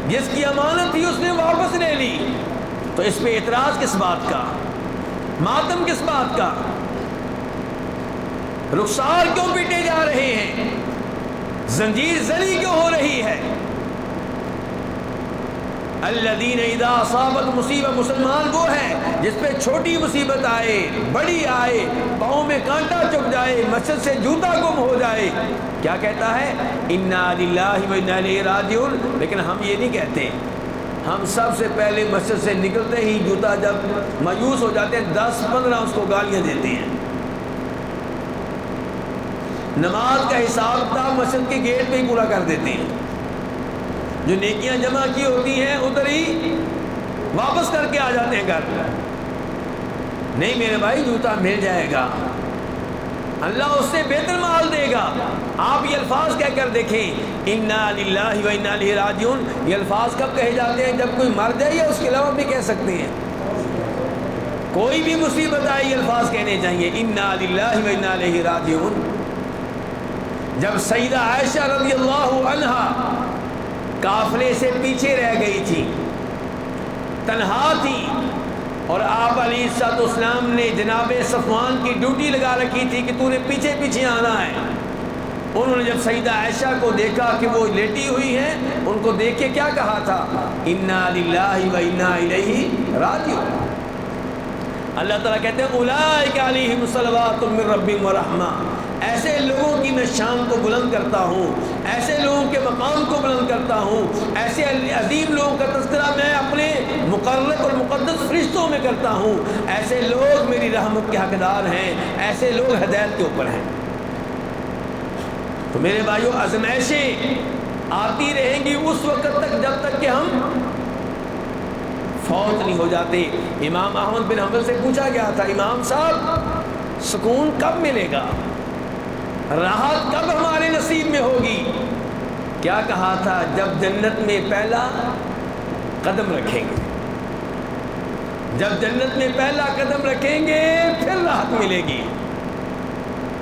جس کی امانت تھی اس نے واپس لے لی، تو اس پہ اعتراض کس بات کا؟ ماتم کس بات کا؟ رخسار کیوں پیٹے جا رہے ہیں؟ زنجیر زنی کیوں ہو رہی ہے؟ الذین اذا اصابت مصیبہ، مسلمان وہ ہے جس پہ چھوٹی مصیبت آئے، بڑی آئے، پاؤں میں کانٹا چپ جائے، مسجد سے جوتا گم ہو جائے، کیا کہتا ہے؟ انا للہ و انا الیہ راجعون۔ لیکن ہم یہ نہیں کہتے، ہم سب سے پہلے مسجد سے نکلتے ہی جوتا جب مایوس ہو جاتے ہیں 10-15 اس کو گالیاں دیتے ہیں۔ نماز کا حساب کتاب مسجد کے گیٹ پہ ہی پورا کر دیتے ہیں، جو نیکیاں جمع کی ہوتی ہیں ادھر ہی واپس کر کے آ جاتے ہیں گھر۔ نہیں میرے بھائی، جوتا مل جائے گا، اللہ اس سے بہتر مال دے گا۔ آپ یہ الفاظ کہہ کر دیکھیں، انا للہ و انا الیہ راجعون، یہ الفاظ کب کہے جاتے ہیں؟ جب کوئی مر جائے، یا اس کے علاوہ بھی کہہ سکتے ہیں؟ کوئی بھی مصیبت آئی یہ الفاظ کہنے چاہیے، انا للہ و انا الیہ راجعون۔ جب سیدہ عائشہ رضی اللہ عنہا قافلے سے پیچھے رہ گئی تھی، تنہا تھی، اور آپ علیہ الصلوۃ والسلام نے جناب صفوان کی ڈیوٹی لگا رکھی تھی کہ تو نے پیچھے پیچھے آنا ہے۔ انہوں نے جب سیدہ عائشہ کو دیکھا کہ وہ لیٹی ہوئی ہیں، ان کو دیکھ کے کیا کہا تھا؟ انا للہ و انا الیہ راجعون۔ اللہ تعالیٰ کہتے ہیں اولئک علیہم صلوات من ربہم ورحمہ، ایسے لوگوں کی میں شان کو بلند کرتا ہوں، ایسے لوگوں کے مقام کو بلند کرتا ہوں، ایسے عظیم لوگوں کا تذکرہ میں اپنے مقرب اور مقدس فرشتوں میں کرتا ہوں، ایسے لوگ میری رحمت کے حقدار ہیں، ایسے لوگ ہدایت کے اوپر ہیں۔ تو میرے بھائیو، آزمائشیں آتی رہیں گی اس وقت تک جب تک کہ ہم فوت نہیں ہو جاتے۔ امام احمد بن حنبل سے پوچھا گیا تھا، امام صاحب سکون کب ملے گا، راحت کب ہمارے نصیب میں ہوگی؟ کیا کہا تھا؟ جب جنت میں پہلا قدم رکھیں گے، جب جنت میں پہلا قدم رکھیں گے پھر راحت ملے گی۔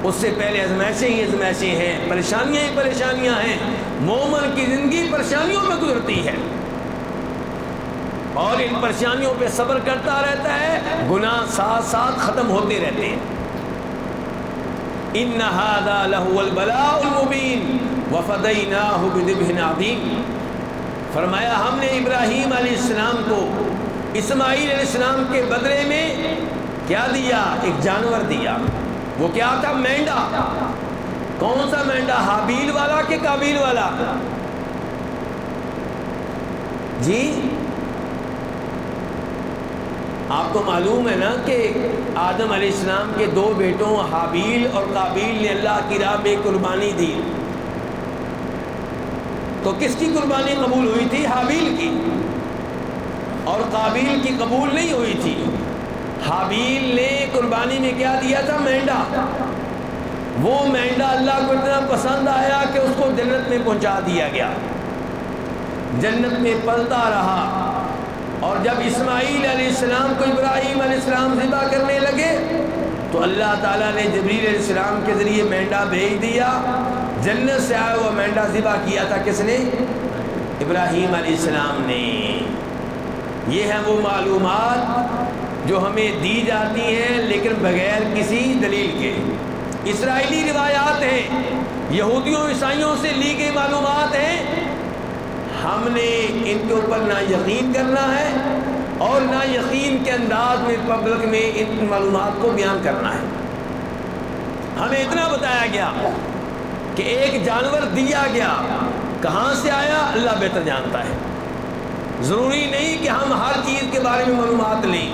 اس سے پہلے ازمائشیں ہی ازمائشیں ہیں، پریشانیاں ہی پریشانیاں ہیں۔ مومن کی زندگی پریشانیوں میں گزرتی ہے، اور ان پریشانیوں پہ صبر کرتا رہتا ہے، گناہ ساتھ ساتھ ختم ہوتے رہتے ہیں۔ ان ھذا لہو البلاء المبین وفدیناہ بذبح عظیم۔ فرمایا ہم نے ابراہیم علیہ السلام کو اسماعیل علیہ السلام کے بدلے میں کیا دیا؟ ایک جانور دیا۔ وہ کیا تھا؟ مینڈا۔ کون سا مینڈا؟ حابیل والا کہ قابیل والا؟ جی آپ کو معلوم ہے نا کہ آدم علیہ السلام کے 2 بیٹوں حابیل اور قابیل نے اللہ کی راہ میں قربانی دی، تو کس کی قربانی قبول ہوئی تھی؟ حابیل کی، اور قابیل کی قبول نہیں ہوئی تھی۔ حابیل نے قربانی میں کیا دیا تھا؟ مینڈا۔ وہ مینڈا اللہ کو اتنا پسند آیا کہ اس کو جنت میں پہنچا دیا گیا، جنت میں پلتا رہا۔ اور جب اسماعیل علیہ السلام کو ابراہیم علیہ السلام ذبح کرنے لگے تو اللہ تعالیٰ نے جبریل علیہ السلام کے ذریعے مینڈا بھیج دیا، جنت سے آیا ہوا مینڈا ذبح کیا تھا کس نے؟ ابراہیم علیہ السلام نے۔ یہ ہیں وہ معلومات جو ہمیں دی جاتی ہیں لیکن بغیر کسی دلیل کے۔ اسرائیلی روایات ہیں، یہودیوں عیسائیوں سے لی گئی معلومات ہیں، ہم نے ان کے اوپر نہ یقین کرنا ہے اور نہ یقین کے انداز میں پبلک میں ان معلومات کو بیان کرنا ہے۔ ہمیں اتنا بتایا گیا کہ ایک جانور دیا گیا، کہاں سے آیا اللہ بہتر جانتا ہے۔ ضروری نہیں کہ ہم ہر چیز کے بارے میں معلومات لیں۔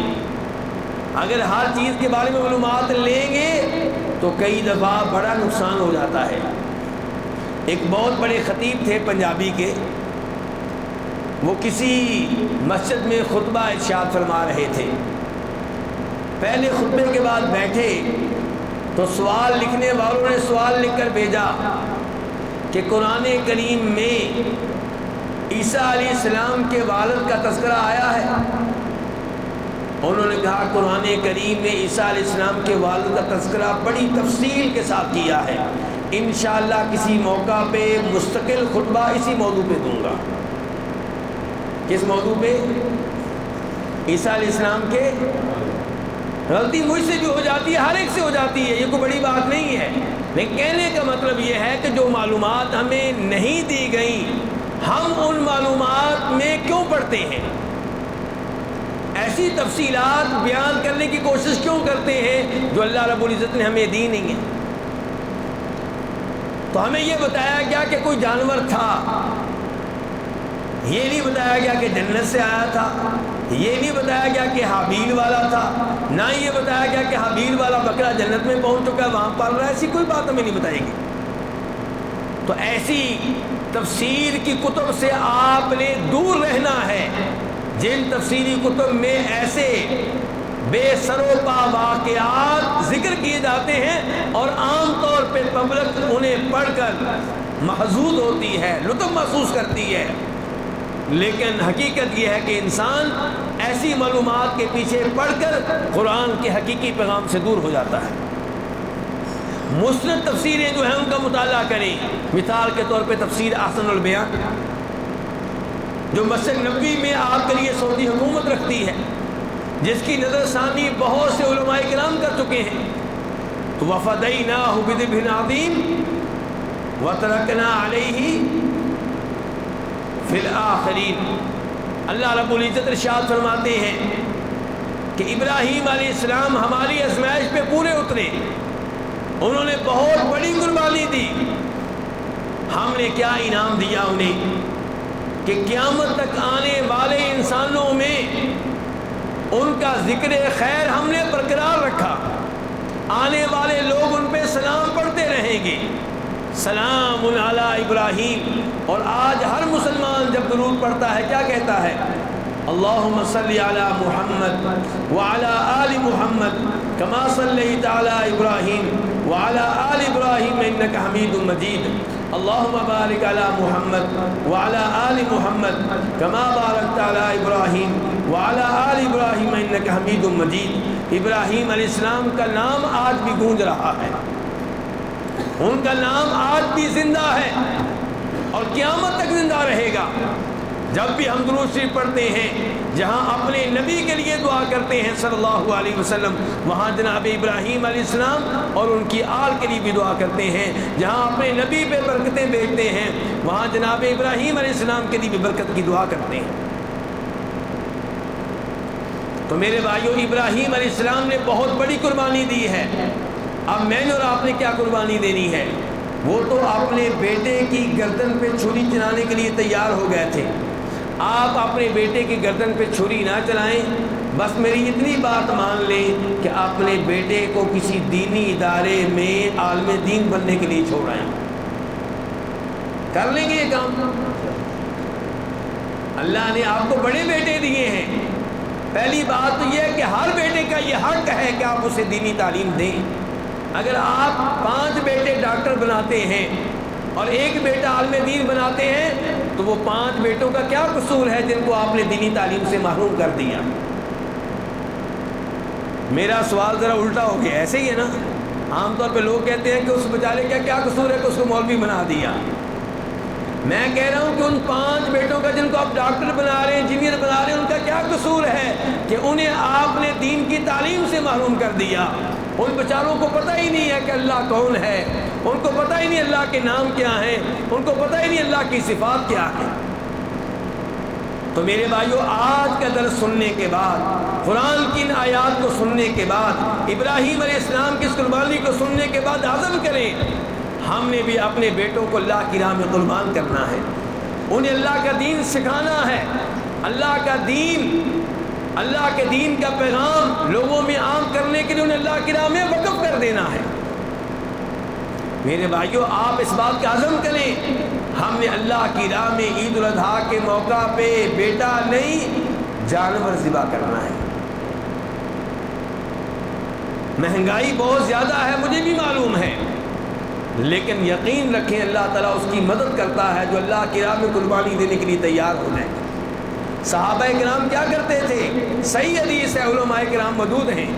اگر ہر چیز کے بارے میں معلومات لیں گے تو کئی دفعہ بڑا نقصان ہو جاتا ہے۔ ایک بہت بڑے خطیب تھے پنجابی کے، وہ کسی مسجد میں خطبہ ارشاد فرما رہے تھے۔ پہلے خطبے کے بعد بیٹھے تو سوال لکھنے والوں نے سوال لکھ کر بھیجا کہ قرآن کریم میں عیسیٰ علیہ السلام کے والد کا تذکرہ آیا ہے؟ انہوں نے کہا قرآن کریم میں عیسیٰ علیہ السلام کے والد کا تذکرہ بڑی تفصیل کے ساتھ کیا ہے، انشاءاللہ کسی موقع پہ مستقل خطبہ اسی موضوع پہ دوں گا۔ کس موضوع پہ؟ عیسیٰ علیہ السلام کے۔ غلطی مجھ سے بھی ہو جاتی ہے، ہر ایک سے ہو جاتی ہے، یہ کوئی بڑی بات نہیں ہے، لیکن کہنے کا مطلب یہ ہے کہ جو معلومات ہمیں نہیں دی گئیں ہم ان معلومات میں کیوں پڑھتے ہیں؟ ایسی تفصیلات بیان کرنے کی کوشش کیوں کرتے ہیں جو اللہ رب العزت نے ہمیں دی نہیں ہے؟ تو ہمیں یہ بتایا گیا کہ کوئی جانور تھا، یہ نہیں بتایا گیا کہ جنت سے آیا تھا، یہ نہیں بتایا گیا کہ حابیل والا تھا، نہ یہ بتایا گیا کہ حابیل والا بکرا جنت میں پہنچ چکا ہے وہاں پال رہا ہے، ایسی کوئی بات ہمیں نہیں بتائے گی۔ تو ایسی تفسیر کی کتب سے آپ نے دور رہنا ہے جن تفسیری کتب میں ایسے بے سر و پا واقعات ذکر کیے جاتے ہیں اور عام طور پہ پبلک انہیں پڑھ کر محظوظ ہوتی ہے، لطف محسوس کرتی ہے، لیکن حقیقت یہ ہے کہ انسان ایسی معلومات کے پیچھے پڑھ کر قرآن کے حقیقی پیغام سے دور ہو جاتا ہے۔ مستند تفسیریں جو ہیں ان کا مطالعہ کریں۔ مثال کے طور پہ تفسیر احسن البیان جو مسجد نبوی میں آپ کے لیے سعودی حکومت رکھتی ہے، جس کی نظر ثانی بہت سے علماء کرام کر چکے ہیں، تو وَفَدَيْنَاهُ بِذِبْحٍ عَظِيمٍ وَتَرَكْنَا عَلَيْهِ فِي الْآخِرِينَ۔ اللہ رب العزت ارشاد فرماتے ہیں کہ ابراہیم علیہ السلام ہماری آزمائش پہ پورے اترے، انہوں نے بہت بڑی قربانی دی، ہم نے کیا انعام دیا انہیں کہ قیامت تک آنے والے انسانوں میں ان کا ذکر خیر ہم نے برقرار رکھا، آنے والے لوگ ان پہ سلام پڑھتے رہیں گے، سلام علی ابراہیم۔ اور آج ہر مسلمان جب درود پڑھتا ہے کیا کہتا ہے؟ اللہم صلی علی محمد وعلی آل محمد کما صلیت علی ابراہیم وعلی آل ابراہیم انک حمید مجید، اللہم بارک علی محمد وعلی آل محمد کما بارکت علی ابراہیم وعلی آل ابراہیم انک حمید مجید۔ ابراہیم علیہ السلام کا نام آج بھی گونج رہا ہے، ان کا نام آج بھی زندہ ہے اور قیامت تک زندہ رہے گا۔ جب بھی ہم درود شریف پڑھتے ہیں، جہاں اپنے نبی کے لیے دعا کرتے ہیں صلی اللہ علیہ وسلم، وہاں جناب ابراہیم علیہ السلام اور ان کی آل کے لیے بھی دعا کرتے ہیں، جہاں اپنے نبی پہ برکتیں بھیجتے ہیں وہاں جناب ابراہیم علیہ السلام کے لیے بھی برکت کی دعا کرتے ہیں۔ تو میرے بھائیو، ابراہیم علیہ السلام نے بہت بڑی قربانی دی ہے۔ اب میں نے اور آپ نے کیا قربانی دینی ہے؟ وہ تو اپنے بیٹے کی گردن پہ چھری چلانے کے لیے تیار ہو گئے تھے، آپ اپنے بیٹے کی گردن پہ چھری نہ چلائیں، بس میری اتنی بات مان لیں کہ اپنے بیٹے کو کسی دینی ادارے میں عالم دین بننے کے لیے چھوڑائیں، کر لیں گے یہ کام۔ اللہ نے آپ کو بڑے بیٹے دیے ہیں، پہلی بات تو یہ ہے کہ ہر بیٹے کا یہ حق ہے کہ آپ اسے دینی تعلیم دیں۔ اگر آپ 5 بیٹے ڈاکٹر بناتے ہیں اور ایک بیٹا عالم دین بناتے ہیں تو وہ 5 بیٹوں کا کیا قصور ہے جن کو آپ نے دینی تعلیم سے محروم کر دیا؟ میرا سوال ذرا الٹا ہو گیا، ایسے ہی ہے نا؟ عام طور پہ لوگ کہتے ہیں کہ اس بیچارے کا کیا قصور ہے کہ اس کو مولوی بنا دیا۔ میں کہہ رہا ہوں کہ ان 5 بیٹوں کا جن کو آپ ڈاکٹر بنا رہے ہیں، انجینئر بنا رہے ہیں، ان کا کیا قصور ہے کہ انہیں آپ نے دین کی تعلیم سے محروم کر دیا؟ ان بیچاروں کو پتہ ہی نہیں ہے کہ اللہ کون ہے، ان کو پتہ ہی نہیں اللہ کے نام کیا ہیں، ان کو پتہ ہی نہیں اللہ کی صفات کیا ہے۔ تو میرے بھائیوں آج کا درس سننے کے بعد، قرآن کی ان آیات کو سننے کے بعد، ابراہیم علیہ السلام کی اس قربانی کو سننے کے بعد عزم کریں ہم نے بھی اپنے بیٹوں کو اللہ کی راہ میں قربان کرنا ہے، انہیں اللہ کا دین سکھانا ہے، اللہ کے دین کا پیغام لوگوں میں عام کرنے کے لیے انہیں اللہ کی راہ میں وقف کر دینا ہے۔ میرے بھائیوں آپ اس بات کا عزم کریں، ہم نے اللہ کی راہ میں عید الاضحیٰ کے موقع پہ بیٹا نہیں جانور ذبح کرنا ہے۔ مہنگائی بہت زیادہ ہے مجھے بھی معلوم ہے، لیکن یقین رکھیں اللہ تعالیٰ اس کی مدد کرتا ہے جو اللہ کی راہ میں قربانی دینے کے لیے تیار ہو جائے۔ صحابہ کرام کیا کرتے تھے؟ صحیح حدیث ہے، علماء کرام موجود ہیں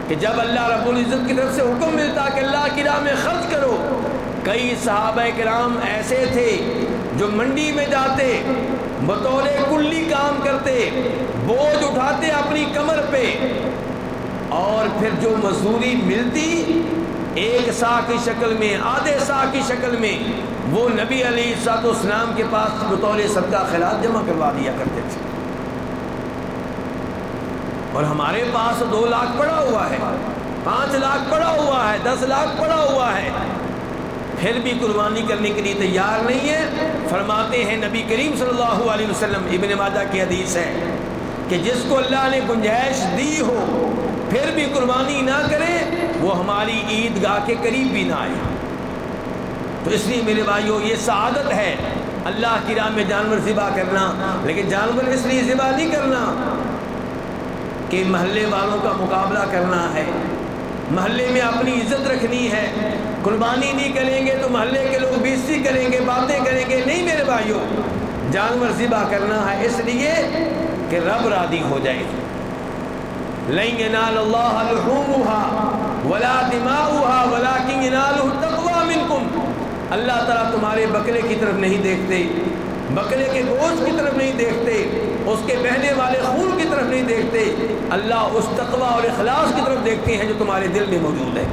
کہ جب اللہ رب العزت کی طرف سے حکم ملتا کہ اللہ کی راہ میں خرچ کرو، کئی صحابہ کرام ایسے تھے جو منڈی میں جاتے، بطور کلی کام کرتے، بوجھ اٹھاتے اپنی کمر پہ، اور پھر جو مزدوری ملتی ایک سا کی شکل میں، آدھے سا کی شکل میں، وہ نبی علیہ الصلوۃ والسلام کے پاس بطور صدقہ خیرات جمع کروا دیا کرتے تھے۔ اور ہمارے پاس 2 لاکھ پڑا ہوا ہے، 5 لاکھ پڑا ہوا ہے، 10 لاکھ پڑا ہوا ہے، پھر بھی قربانی کرنے کے لیے تیار نہیں ہے۔ فرماتے ہیں نبی کریم صلی اللہ علیہ وسلم، ابن ماجہ کی حدیث ہے کہ جس کو اللہ نے گنجائش دی ہو پھر بھی قربانی نہ کرے وہ ہماری عیدگاہ کے قریب بھی نہ آئے۔ تو اس لیے میرے بھائیوں یہ سعادت ہے اللہ کی راہ میں جانور ذبح کرنا، لیکن جانور اس لیے ذبح نہیں کرنا کہ محلے والوں کا مقابلہ کرنا ہے، محلے میں اپنی عزت رکھنی ہے، قربانی نہیں کریں گے تو محلے کے لوگ بےعزتی کریں گے، باتیں کریں گے۔ نہیں میرے بھائیوں، جانور ذبح کرنا ہے اس لیے کہ رب راضی ہو جائے۔ لَن يَنَالَ اللَّهَ لُحُومُهَا وَلَا دِمَاؤُهَا وَلَكِنْ يَنَالُهُ التَّقْوَىٰ مِنكُمْ۔ اللہ تعالیٰ تمہارے بکرے کی طرف نہیں دیکھتے، بکرے کے گوشت کی طرف نہیں دیکھتے، اس کے بہنے والے خون کی طرف نہیں دیکھتے، اللہ اس تقویٰ اور اخلاص کی طرف دیکھتے ہیں جو تمہارے دل میں موجود ہے۔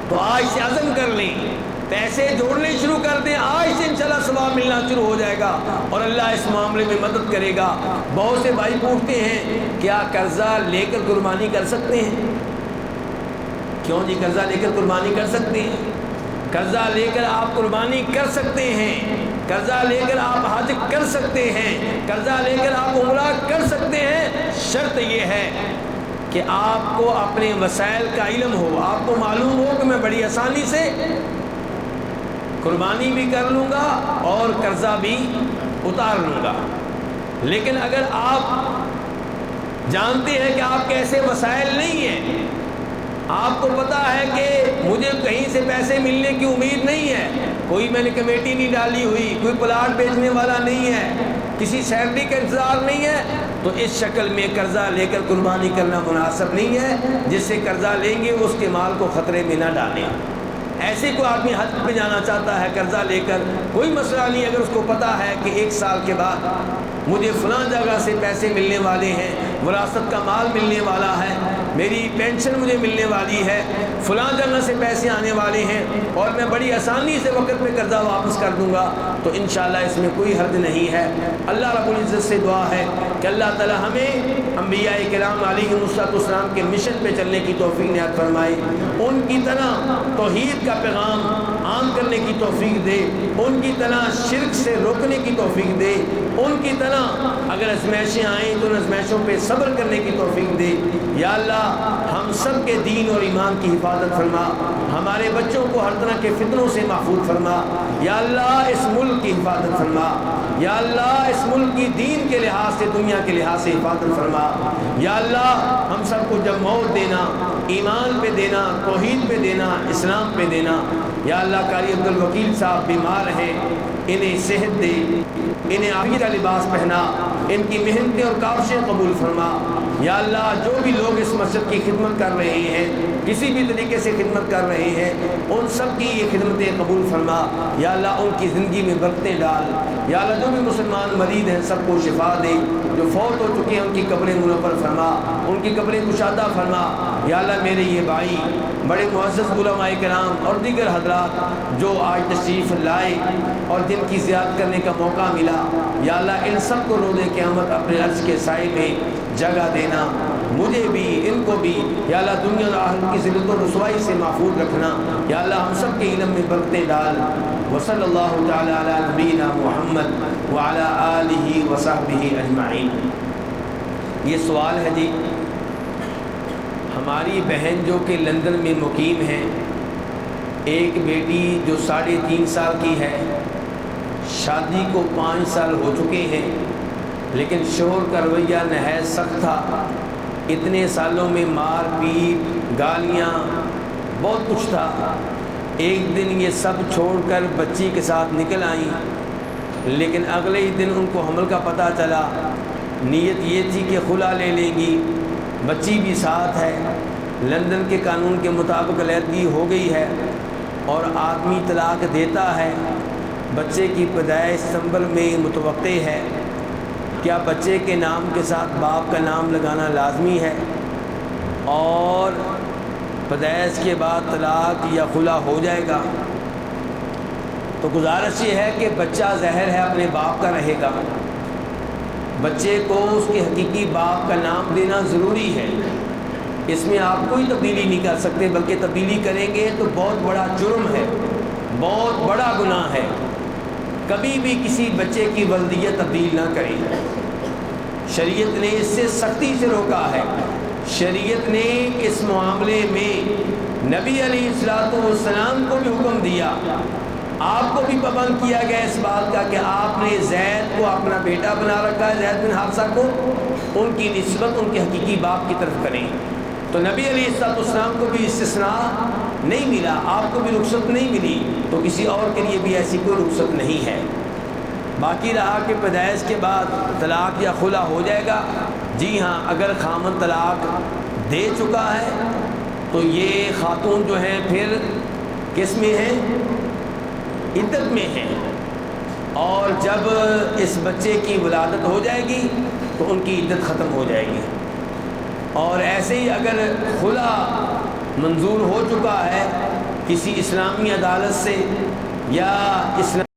تو آج سے عزم کر لیں، پیسے جوڑنے شروع کر دیں، آج سے انشاءاللہ ثواب ملنا شروع ہو جائے گا اور اللہ اس معاملے میں مدد کرے گا۔ بہت سے بھائی پوچھتے ہیں کیا قرضہ لے کر قربانی کر سکتے ہیں؟ کیوں جی قرضہ لے کر قربانی کر سکتے ہیں؟ قرضہ لے کر آپ قربانی کر سکتے ہیں، قرضہ لے کر آپ حج کر سکتے ہیں، قرضہ لے کر آپ عمرہ کر سکتے ہیں، شرط یہ ہے کہ آپ کو اپنے وسائل کا علم ہو، آپ کو معلوم ہو کہ میں بڑی آسانی سے قربانی بھی کر لوں گا اور قرضہ بھی اتار لوں گا۔ لیکن اگر آپ جانتے ہیں کہ آپ کے ایسے وسائل نہیں ہیں، آپ کو پتا ہے کہ مجھے کہیں سے پیسے ملنے کی امید نہیں ہے، کوئی میں نے کمیٹی نہیں ڈالی ہوئی، کوئی پلاٹ بیچنے والا نہیں ہے، کسی سیلری کا انتظار نہیں ہے، تو اس شکل میں قرضہ لے کر قربانی کرنا مناسب نہیں ہے۔ جس سے قرضہ لیں گے اس کے مال کو خطرے میں نہ ڈالیں۔ ایسے کوئی آدمی حج پہ جانا چاہتا ہے قرضہ لے کر، کوئی مسئلہ نہیں، اگر اس کو پتا ہے کہ 1 سال کے بعد مجھے فلاں جگہ سے پیسے ملنے والے ہیں، وراثت کا مال ملنے والا ہے، میری پینشن مجھے ملنے والی ہے، فلاں جگہ سے پیسے آنے والے ہیں اور میں بڑی آسانی سے وقت پہ قرضہ واپس کر دوں گا، تو انشاءاللہ اس میں کوئی حرج نہیں ہے۔ اللہ رب العزت سے دعا ہے کہ اللہ تعالی ہمیں انبیاء کرام علیہ السلام کے مشن پہ چلنے کی توفیق عنایت فرمائے، ان کی طرح توحید کا پیغام عام کرنے کی توفیق دے، ان کی طرح شرک سے روکنے کی توفیق دے، ان کی طرح اگر ازمائشیں آئیں تو ان ازمائشوں پہ صبر کرنے کی توفیق دے۔ یا اللہ ہم سب کے دین اور ایمان کی حفاظت فرما، ہمارے بچوں کو ہر طرح کے فتنوں سے محفوظ فرما۔ یا اللہ اس ملک کی حفاظت فرما، یا اللہ اس ملک کی دین کے لحاظ سے، دنیا کے لحاظ سے حفاظت فرما۔ یا اللہ ہم سب کو جب موت دینا، ایمان پہ دینا، توحید پہ دینا، اسلام پہ دینا۔ یا اللہ قاری عبدالوکیل صاحب بیمار ہیں، انہیں صحت دے، انہیں عافیت کا لباس پہنا، ان کی محنتیں اور کاوشیں قبول فرما۔ یا اللہ جو بھی لوگ اس مسجد کی خدمت کر رہے ہیں، کسی بھی طریقے سے خدمت کر رہے ہیں، ان سب کی یہ خدمتیں قبول فرما یا اللہ، ان کی زندگی میں برکتیں ڈال یا اللہ، جو بھی مسلمان مریض ہیں سب کو شفا دے، جو فوت ہو چکے ہیں ان کی قبریں منور فرما، ان کی قبریں کشادہ فرما یا اللہ۔ میرے یہ بھائی بڑے معزز علماء کرام اور دیگر حضرات جو آج تشریف لائے اور جن کی زیارت کرنے کا موقع ملا یا اللہ، ان سب کو روز قیامت اپنے عرش کے سائے میں جگہ دینا، مجھے بھی ان کو بھی یا اللہ دنیا اور آخرت کی ذلت و رسوائی سے محفوظ رکھنا یا اللہ، ہم سب کے علم میں برکتیں ڈال۔ وصلی اللہ تعالی علی نبینا محمد وعلی آلہ وصحبہ اجمعین۔ یہ سوال ہے جی، ہماری بہن جو کہ لندن میں مقیم ہے، ایک بیٹی جو 3.5 سال کی ہے، شادی کو 5 سال ہو چکے ہیں، لیکن شوہر کا رویہ نہایت سخت تھا، اتنے سالوں میں مار پیٹ گالیاں بہت کچھ تھا۔ ایک دن یہ سب چھوڑ کر بچی کے ساتھ نکل آئیں، لیکن اگلے ہی دن ان کو حمل کا پتہ چلا، نیت یہ تھی کہ خلا لے لیں گی، بچی بھی ساتھ ہے، لندن کے قانون کے مطابق علیحدگی ہو گئی ہے اور آدمی طلاق دیتا ہے، بچے کی پیدائش دسمبر میں متوقع ہے، کیا بچے کے نام کے ساتھ باپ کا نام لگانا لازمی ہے؟ اور پیدائش کے بعد طلاق یا خلا ہو جائے گا؟ تو گزارش یہ ہے کہ بچہ ظاہر ہے اپنے باپ کا رہے گا، بچے کو اس کے حقیقی باپ کا نام دینا ضروری ہے، اس میں آپ کوئی تبدیلی نہیں کر سکتے، بلکہ تبدیلی کریں گے تو بہت بڑا جرم ہے، بہت بڑا گناہ ہے۔ کبھی بھی کسی بچے کی ولدیت تبدیل نہ کریں، شریعت نے اس سے سختی سے روکا ہے۔ شریعت نے اس معاملے میں نبی علیہ السلام کو بھی حکم دیا، آپ کو بھی پابند کیا گیا اس بات کا کہ آپ نے زید کو اپنا بیٹا بنا رکھا ہے، زید بن حارثہ کو، ان کی نسبت ان کے حقیقی باپ کی طرف کریں۔ تو نبی علیہ السلام کو بھی استثناء نہیں ملا، آپ کو بھی رخصت نہیں ملی، تو کسی اور کے لیے بھی ایسی کوئی رخصت نہیں ہے۔ باقی رہا کہ پیدائش کے بعد طلاق یا خلا ہو جائے گا، جی ہاں، اگر خامن طلاق دے چکا ہے تو یہ خاتون جو ہیں پھر کس میں ہیں؟ عدت میں ہیں، اور جب اس بچے کی ولادت ہو جائے گی تو ان کی عدت ختم ہو جائے گی۔ اور ایسے ہی اگر خلا منظور ہو چکا ہے کسی اسلامی عدالت سے یا اسلام